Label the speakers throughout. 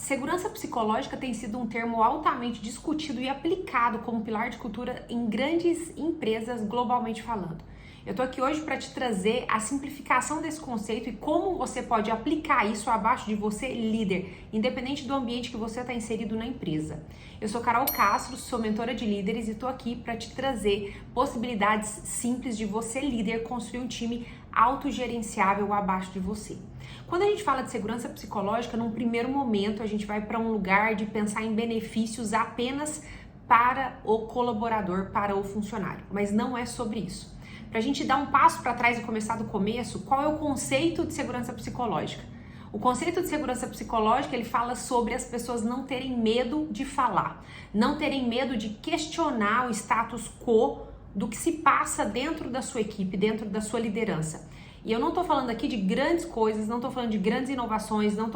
Speaker 1: Segurança psicológica tem sido um termo altamente discutido e aplicado como pilar de cultura em grandes empresas globalmente falando. Eu tô aqui hoje para te trazer a simplificação desse conceito e como você pode aplicar isso abaixo de você, líder, independente do ambiente que você está inserido na empresa. Eu sou Carol Castro, sou mentora de líderes e tô aqui para te trazer possibilidades simples de você, líder, construir um time autogerenciável abaixo de você. Quando a gente fala de segurança psicológica, num primeiro momento a gente vai para um lugar de pensar em benefícios apenas para o colaborador, para o funcionário, mas não é sobre isso. Para a gente dar um passo para trás e começar do começo, qual é o conceito de segurança psicológica? O conceito de segurança psicológica, ele fala sobre as pessoas não terem medo de falar, não terem medo de questionar o status quo do que se passa dentro da sua equipe, dentro da sua liderança. E eu não estou falando aqui de grandes coisas, não estou falando de grandes inovações, não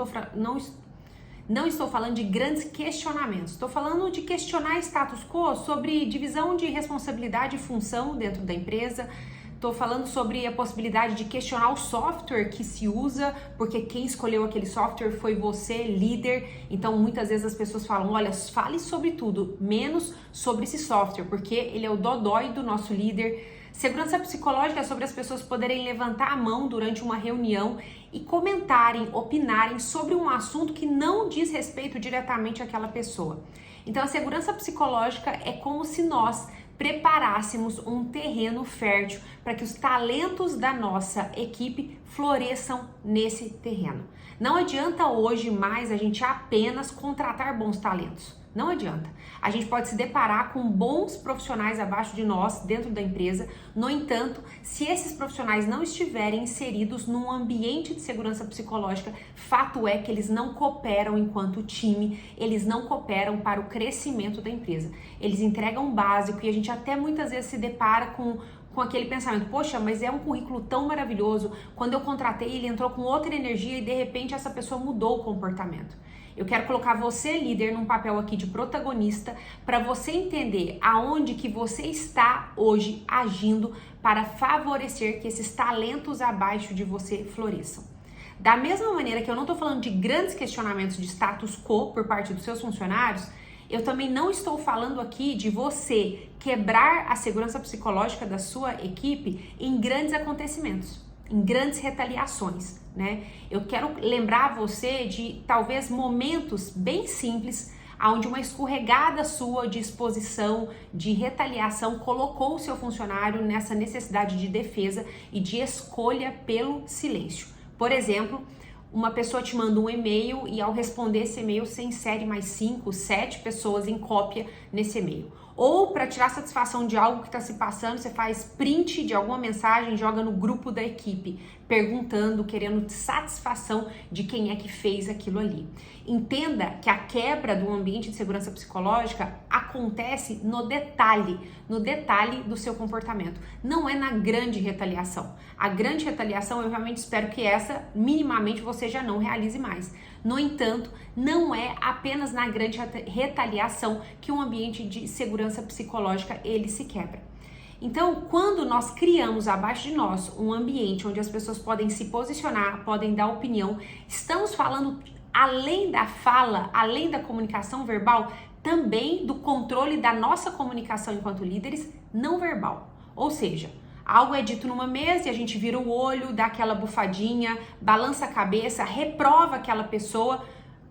Speaker 1: estou falando de grandes questionamentos. Estou falando de questionar status quo sobre divisão de responsabilidade e função dentro da empresa. Estou falando sobre a possibilidade de questionar o software que se usa, porque quem escolheu aquele software foi você, líder. Então, muitas vezes as pessoas falam, olha, fale sobre tudo, menos sobre esse software, porque ele é o dodói do nosso líder. Segurança psicológica é sobre as pessoas poderem levantar a mão durante uma reunião e comentarem, opinarem sobre um assunto que não diz respeito diretamente àquela pessoa. Então, a segurança psicológica é como se nós preparássemos um terreno fértil para que os talentos da nossa equipe floresçam nesse terreno. Não adianta hoje mais a gente apenas contratar bons talentos. Não adianta. A gente pode se deparar com bons profissionais abaixo de nós, dentro da empresa. No entanto, se esses profissionais não estiverem inseridos num ambiente de segurança psicológica, fato é que eles não cooperam enquanto time, eles não cooperam para o crescimento da empresa. Eles entregam o básico e a gente até muitas vezes se depara com aquele pensamento, poxa, mas é um currículo tão maravilhoso, quando eu contratei ele entrou com outra energia e de repente essa pessoa mudou o comportamento. Eu quero colocar você, líder, num papel aqui de protagonista para você entender aonde que você está hoje agindo para favorecer que esses talentos abaixo de você floresçam. Da mesma maneira que eu não estou falando de grandes questionamentos de status quo por parte dos seus funcionários, eu também não estou falando aqui de você quebrar a segurança psicológica da sua equipe em grandes acontecimentos, em grandes retaliações, né? Eu quero lembrar você de talvez momentos bem simples onde uma escorregada sua de exposição, de retaliação colocou o seu funcionário nessa necessidade de defesa e de escolha pelo silêncio. Por exemplo, uma pessoa te manda um e-mail e ao responder esse e-mail você insere mais 5, 7 pessoas em cópia nesse e-mail. Ou para tirar satisfação de algo que está se passando, você faz print de alguma mensagem, joga no grupo da equipe, perguntando, querendo satisfação de quem é que fez aquilo ali. Entenda que a quebra do ambiente de segurança psicológica acontece no detalhe do seu comportamento. Não é na grande retaliação. A grande retaliação, eu realmente espero que essa, minimamente, você já não realize mais. No entanto, não é apenas na grande retaliação que um ambiente de segurança psicológica ele se quebra. Então, quando nós criamos abaixo de nós um ambiente onde as pessoas podem se posicionar, podem dar opinião, estamos falando além da fala, além da comunicação verbal, também do controle da nossa comunicação enquanto líderes não verbal. Ou seja, algo é dito numa mesa e a gente vira o olho, dá aquela bufadinha, balança a cabeça, reprova aquela pessoa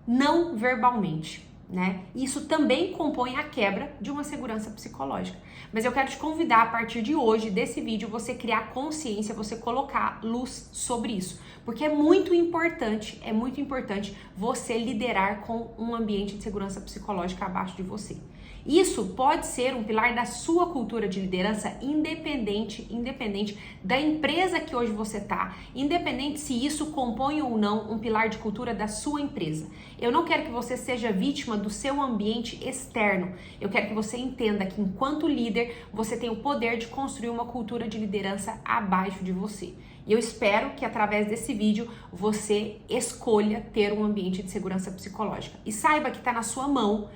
Speaker 1: não verbalmente, né? Isso também compõe a quebra de uma segurança psicológica. Mas eu quero te convidar a partir de hoje, desse vídeo, você criar consciência, você colocar luz sobre isso. Porque é muito importante você liderar com um ambiente de segurança psicológica abaixo de você. Isso pode ser um pilar da sua cultura de liderança independente da empresa que hoje você está, independente se isso compõe ou não um pilar de cultura da sua empresa. Eu não quero que você seja vítima do seu ambiente externo. Eu quero que você entenda que enquanto líder, você tem o poder de construir uma cultura de liderança abaixo de você. E eu espero que através desse vídeo você escolha ter um ambiente de segurança psicológica. E saiba que está na sua mão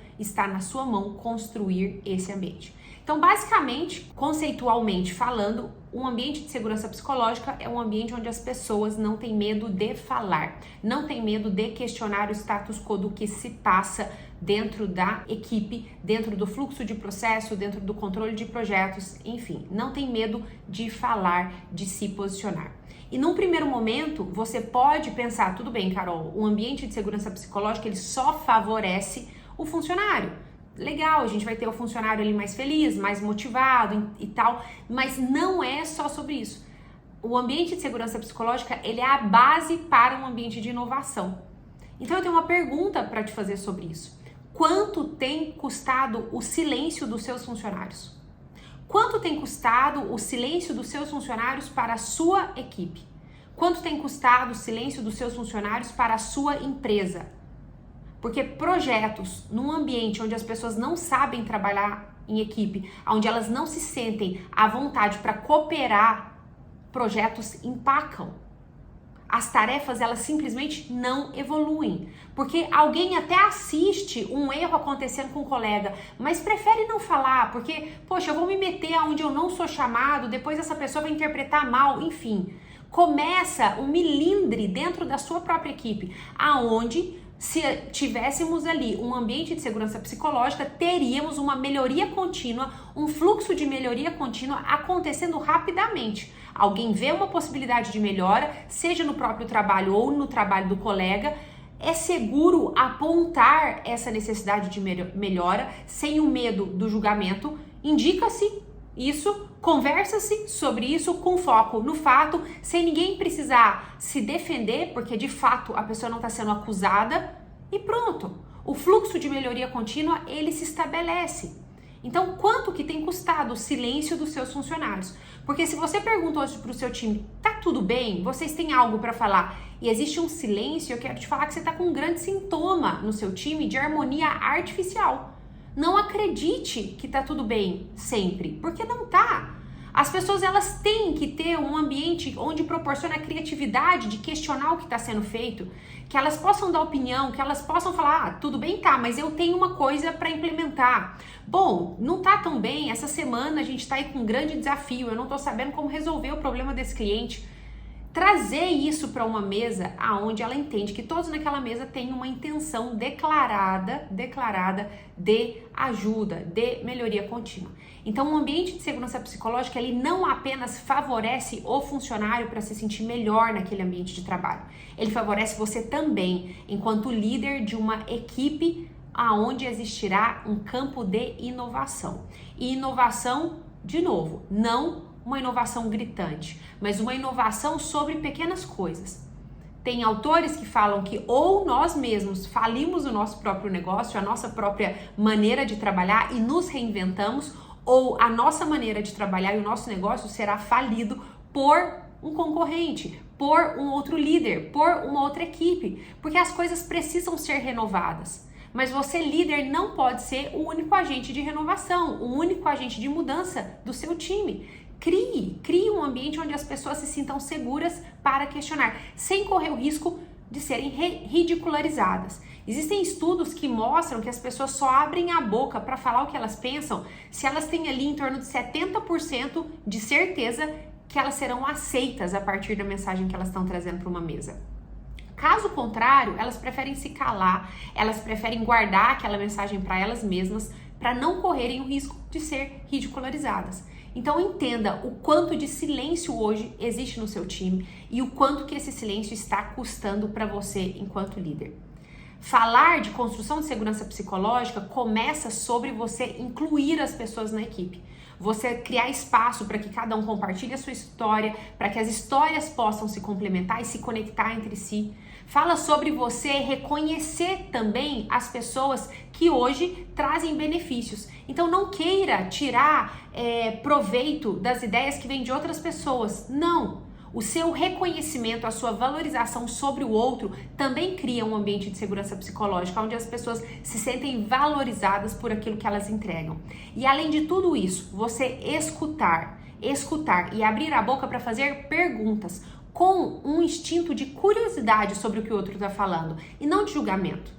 Speaker 1: construir esse ambiente. Então, basicamente, conceitualmente falando, um ambiente de segurança psicológica é um ambiente onde as pessoas não têm medo de falar, não têm medo de questionar o status quo do que se passa dentro da equipe, dentro do fluxo de processo, dentro do controle de projetos, enfim, não tem medo de falar, de se posicionar. E num primeiro momento, você pode pensar, tudo bem, Carol, o ambiente de segurança psicológica, ele só favorece o funcionário. Legal, a gente vai ter o funcionário ali mais feliz, mais motivado e tal, mas não é só sobre isso. O ambiente de segurança psicológica, ele é a base para um ambiente de inovação. Então eu tenho uma pergunta para te fazer sobre isso. Quanto tem custado o silêncio dos seus funcionários? Quanto tem custado o silêncio dos seus funcionários para a sua equipe? Quanto tem custado o silêncio dos seus funcionários para a sua empresa? Porque projetos num ambiente onde as pessoas não sabem trabalhar em equipe, onde elas não se sentem à vontade para cooperar, projetos empacam. As tarefas, elas simplesmente não evoluem. Porque alguém até assiste um erro acontecendo com um colega, mas prefere não falar, porque, poxa, eu vou me meter onde eu não sou chamado, depois essa pessoa vai interpretar mal, enfim. Começa um milindre dentro da sua própria equipe, aonde, se tivéssemos ali um ambiente de segurança psicológica, teríamos uma melhoria contínua, um fluxo de melhoria contínua acontecendo rapidamente. Alguém vê uma possibilidade de melhora, seja no próprio trabalho ou no trabalho do colega, é seguro apontar essa necessidade de melhora sem o medo do julgamento, indica-se isso, conversa-se sobre isso com foco no fato, sem ninguém precisar se defender, porque de fato a pessoa não está sendo acusada, e pronto. O fluxo de melhoria contínua, ele se estabelece. Então, quanto que tem custado o silêncio dos seus funcionários? Porque se você pergunta hoje para o seu time, tá tudo bem? Vocês têm algo para falar? E existe um silêncio, eu quero te falar que você está com um grande sintoma no seu time de harmonia artificial. Não acredite que tá tudo bem sempre, porque não tá. As pessoas, elas têm que ter um ambiente onde proporciona a criatividade de questionar o que está sendo feito, que elas possam dar opinião, que elas possam falar, tudo bem, tá, mas eu tenho uma coisa para implementar. Bom, não tá tão bem, essa semana a gente está aí com um grande desafio, eu não estou sabendo como resolver o problema desse cliente. Trazer isso para uma mesa aonde ela entende que todos naquela mesa têm uma intenção declarada de ajuda, de melhoria contínua. Então, o ambiente de segurança psicológica, ele não apenas favorece o funcionário para se sentir melhor naquele ambiente de trabalho. Ele favorece você também, enquanto líder de uma equipe aonde existirá um campo de inovação. E inovação, de novo, não uma inovação gritante, mas uma inovação sobre pequenas coisas. Tem autores que falam que ou nós mesmos falimos o nosso próprio negócio, a nossa própria maneira de trabalhar e nos reinventamos, ou a nossa maneira de trabalhar e o nosso negócio será falido por um concorrente, por um outro líder, por uma outra equipe, porque as coisas precisam ser renovadas. Mas você, líder, não pode ser o único agente de renovação, o único agente de mudança do seu time. Crie um ambiente onde as pessoas se sintam seguras para questionar, sem correr o risco de serem ridicularizadas. Existem estudos que mostram que as pessoas só abrem a boca para falar o que elas pensam se elas têm ali em torno de 70% de certeza que elas serão aceitas a partir da mensagem que elas estão trazendo para uma mesa. Caso contrário, elas preferem se calar, elas preferem guardar aquela mensagem para elas mesmas, para não correrem o risco de ser ridicularizadas. Então entenda o quanto de silêncio hoje existe no seu time e o quanto que esse silêncio está custando para você enquanto líder. Falar de construção de segurança psicológica começa sobre você incluir as pessoas na equipe. Você criar espaço para que cada um compartilhe a sua história, para que as histórias possam se complementar e se conectar entre si. Fala sobre você reconhecer também as pessoas que hoje trazem benefícios. Então não queira tirar proveito das ideias que vêm de outras pessoas. Não. O seu reconhecimento, a sua valorização sobre o outro também cria um ambiente de segurança psicológica, onde as pessoas se sentem valorizadas por aquilo que elas entregam. E além de tudo isso, você escutar e abrir a boca para fazer perguntas com um instinto de curiosidade sobre o que o outro está falando e não de julgamento.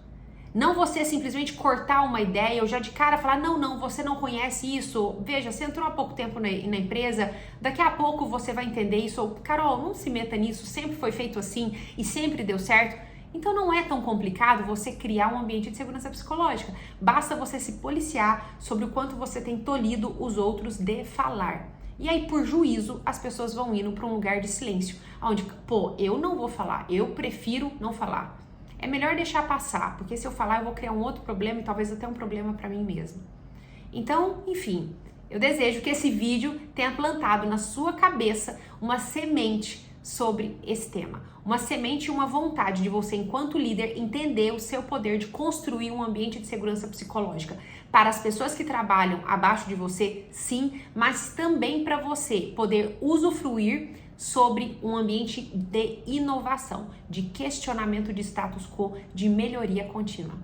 Speaker 1: Não você simplesmente cortar uma ideia ou já de cara falar, não, você não conhece isso. Veja, você entrou há pouco tempo na empresa, daqui a pouco você vai entender isso. Ou, Carol, não se meta nisso, sempre foi feito assim e sempre deu certo. Então não é tão complicado você criar um ambiente de segurança psicológica. Basta você se policiar sobre o quanto você tem tolhido os outros de falar. E aí, por juízo, as pessoas vão indo para um lugar de silêncio, onde, eu não vou falar, eu prefiro não falar. É melhor deixar passar, porque se eu falar eu vou criar um outro problema e talvez até um problema para mim mesmo. Então, enfim, eu desejo que esse vídeo tenha plantado na sua cabeça uma semente sobre esse tema. Uma semente e uma vontade de você, enquanto líder, entender o seu poder de construir um ambiente de segurança psicológica para as pessoas que trabalham abaixo de você, sim, mas também para você poder usufruir sobre um ambiente de inovação, de questionamento de status quo, de melhoria contínua.